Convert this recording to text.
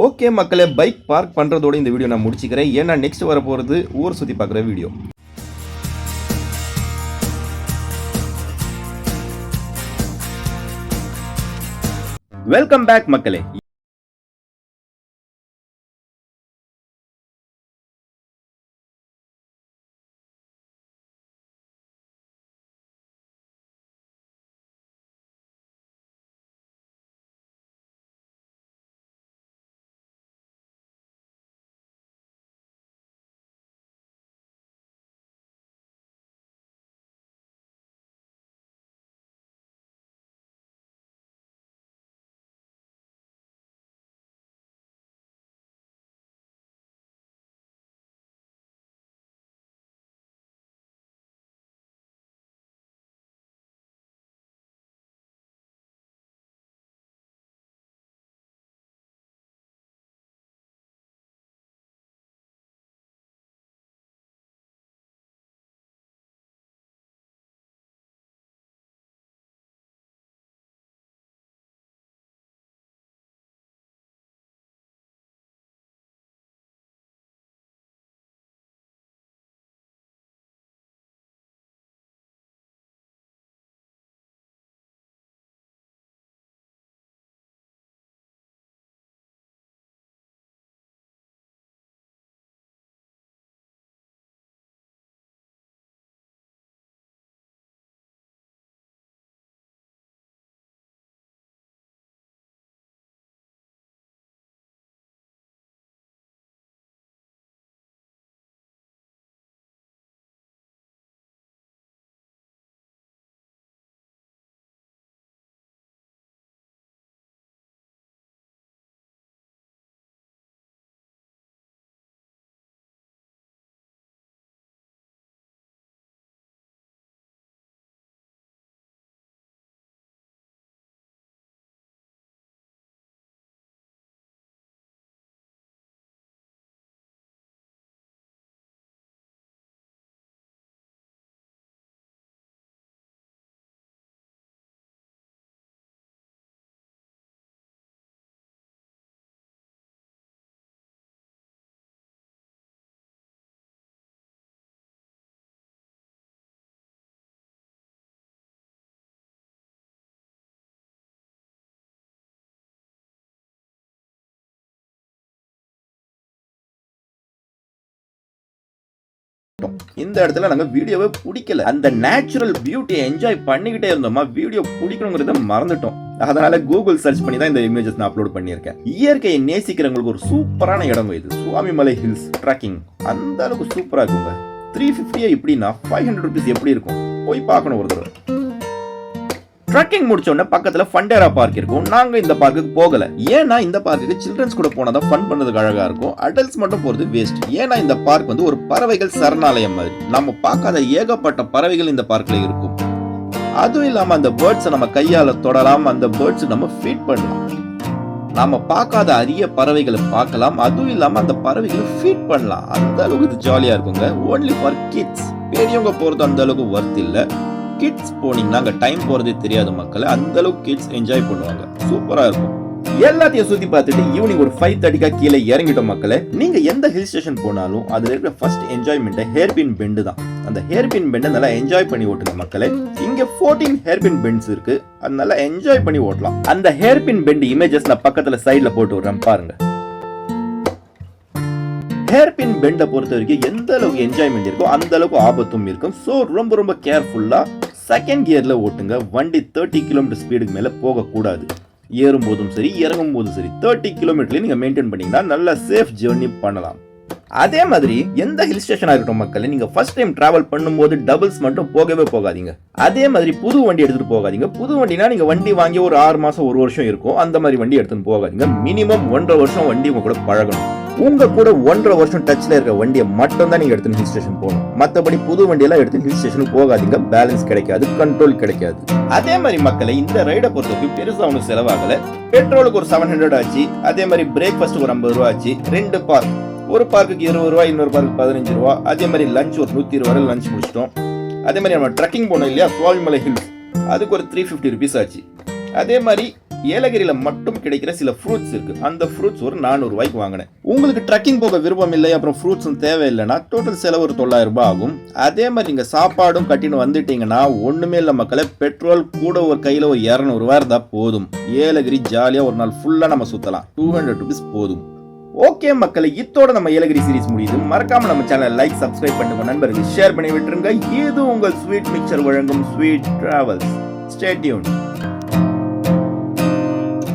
Okay மக்களே, bike park பண்ணுறதோட இந்த வீடியோ நான் முடிச்சுக்கிறேன். ஏன்னா நெக்ஸ்ட் வர போகிறது ஊர் சுற்றி பார்க்குற வீடியோ. வெல்கம் பேக் மக்களே. இந்த இடத்துல நாங்க வீடியோவை பிடிக்கல. அந்த நேச்சுரல் பியூட்டியை என்ஜாய் பண்ணிக்கிட்டே இருந்தோமா, வீடியோ பிடிக்கணுங்கிறத மறந்துட்டோம். அதனால கூகுள் சர்ச் பண்ணி தான் இந்த இமேஜஸ் நான் அப்லோட் பண்ணியிருக்கேன். இயற்கையை நேசிக்கிறவங்களுக்கு ஒரு சூப்பரான இடம் இது. சுவாமிமலை ஹில்ஸ் ட்ரெக்கிங் அந்த அளவுக்கு சூப்பரா இருக்குங்க. 350 இப்படின்னா 500 rupees எப்படி இருக்கும், போய் பார்க்கணும் ஒரு தடவை. ட்ரெக்கிங் முடிச்ச உடனே பக்கத்துல ஃபண்டேரா பார்க் இருக்கும். நாங்க இந்த பார்க்குக்கு போகல. ஏன்னா இந்த பார்க்குக்கு சில்ட்ரன்ஸ் கூட போனாதான் ஃபன் பண்றதுக்கு அழகா இருக்கும். அடல்ட்ஸ் மட்டும் போறது வேஸ்ட். ஏன்னா இந்த பார்க் வந்து ஒரு பறவைகள் சரணாலயம் மாதிரி. நம்ம பார்க்காத ஏகப்பட்ட பறவைகள் இந்த பார்க்ல இருக்கும். அதுவும் இல்லாம அந்த பேர்ட்ஸை நம்ம கையால தொடலாம். அந்த பேர்ட்ஸ் நம்ம ஃபீட் பண்ணலாம். நாம பார்க்காத அரிய பறவைகளை பார்க்கலாம். அதுவும் இல்லாம அந்த பறவைகளை ஃபீட் பண்ணலாம். அந்த அளவுக்கு இது ஜாலியா இருக்குங்க. Only for kids. பெரியவங்க போறது அந்த அளவுக்கு வர்த் இல்ல. கிட்ஸ் போனீங்கன்னா அங்க டைம் போறதே தெரியாது மக்களே. அந்த அளவுக்கு கிட்ஸ் என்ஜாய் பண்ணுவாங்க. சூப்பரா இருக்கும். எல்லாத்தையும் சுத்தி பார்த்துட்டு ஈவினிங் ஒரு 5:30 கீழே இறங்கிட்டோம் மக்களே. நீங்க எந்த ஹில் ஸ்டேஷன் போனாலும் அதுல இருக்கிற ஃபர்ஸ்ட் என்ஜாய்மெண்ட் ஹேர்பின் பெண்ட் தான். அந்த ஹேர்பின் பெண்டை நல்லா என்ஜாய் பண்ணி ஓட்டுங்க மக்களே. இங்க 14 ஹேர்பின் பெண்ட்ஸ் இருக்கு. அது நல்லா என்ஜாய் பண்ணி ஓட்டலாம். அந்த ஹேர்பின் பெண்ட் இமேஜஸ் நான் பக்கத்துல சைடுல போட்டு விடுறேன் பாருங்க. ஹேர்பின் பெண்டை பொறுத்த வரைக்கும் எந்த அளவுக்கு என்ஜாய்மெண்ட் இருக்கோ அந்த அளவுக்கு ஆபத்தும் இருக்கும். ஸோ ரொம்ப கேர்ஃபுல்லா செகண்ட் கியர்ல ஓட்டுங்க. வண்டி 30 km ஸ்பீடுக்கு மேல போக கூடாது. ஏறும் போதும் சரி இறங்கும் போதும் சரி 30 km நீங்க மெயின்டைன் பண்ணீங்கன்னா நல்ல சேஃப் ஜர்னி பண்ணலாம். அதே மாதிரி எந்த ஹில் ஸ்டேஷனா இருக்கட்டும் மக்களே, நீங்க ஃபர்ஸ்ட் டைம் டிராவல் பண்ணும்போது டபுள்ஸ் மட்டும் போகவே போகாதீங்க. அதே மாதிரி புது வண்டி எடுத்துட்டு போகாதீங்க. புது வண்டினா நீங்க வண்டி வாங்கி ஒரு 6 மாசம் 1 வருஷம் இருக்கும். அந்த மாதிரி வண்டி எடுத்துட்டு போகாதீங்க. மினிமம் 1.5 வருஷம் வண்டி உங்க கூட பழகணும். உங்க கூட 1.5 வருஷம் டச்ல இருக்க வண்டியை மட்டும் தான் நீங்க எடுத்து ஹில் ஸ்டேஷன் போகணும். மற்றபடி புது வண்டியெல்லாம் எடுத்து ஹில் ஸ்டேஷனுக்கு போகாதீங்க. பேலன்ஸ் கிடைக்காது, கண்ட்ரோல் கிடைக்காது. அதே மாதிரி மக்களை இந்த ரைடை பொறுத்தவரைக்கும் பெருசா ஒன்றும் செலவாகல. பெட்ரோலுக்கு ஒரு 700 ஆச்சு. அதே மாதிரி பிரேக்ஃபாஸ்ட் ஒரு 50 ரூபா ஆச்சு. 2 பார்க், ஒரு பார்க்குக்கு 20 ரூபா, இன்னொரு பார்க்கு 15 ரூபா. அதே மாதிரி லஞ்ச் ஒரு 120 ரூபாய் லஞ்ச் முடிச்சிட்டோம். அதே மாதிரி நம்ம ட்ரெக்கிங் போனோம் இல்லையா சுவாமிமலை ஹில்ஸ், அதுக்கு ஒரு 350 rupees ஆச்சு. அதே மாதிரி ஏலகிரியில மட்டும் கிடைக்கிற சில ஃப்ரூட்ஸ் இருக்கு. அந்த ஃப்ரூட்ஸ் ஒரு 400 ரூபாய்க்கு வாங்கினேன். உங்களுக்கு ட்ரக்கிங் போக விருப்பம் இல்லை, அப்புறம் ஃப்ரூட்ஸும் தேவையில்லைன்னா டோட்டல் செலவு ஒரு 900 ரூபாய் ஆகும். அதே மாதிரி நீங்க சாப்பாடும் கட்டின்னு வந்துட்டீங்கன்னா ஒண்ணுமே இல்ல மக்களே, பெட்ரோல் கூட ஒரு கையில ஒரு 200 ரூபாய் இருந்தா போதும். ஏலகிரி ஜாலியா ஒரு நாள் ஃபுல்லா நம்ம சுத்தலாம். 200 ரூபீஸ் போதும். ஓகே மக்களே, இத்தோட நம்ம ஏலகிரி சீரிஸ் முடியுது. மறக்காம நம்ம சேனலை லைக், சப்ஸ்கிரைப் பண்ணுங்க, நண்பர்களுக்கு ஷேர் பண்ணி விட்டுருங்க. இது உங்கள் ஸ்வீட் மிக்சர் வழங்கும் ஸ்வீட் டிராவல்ஸ். Stay tuned.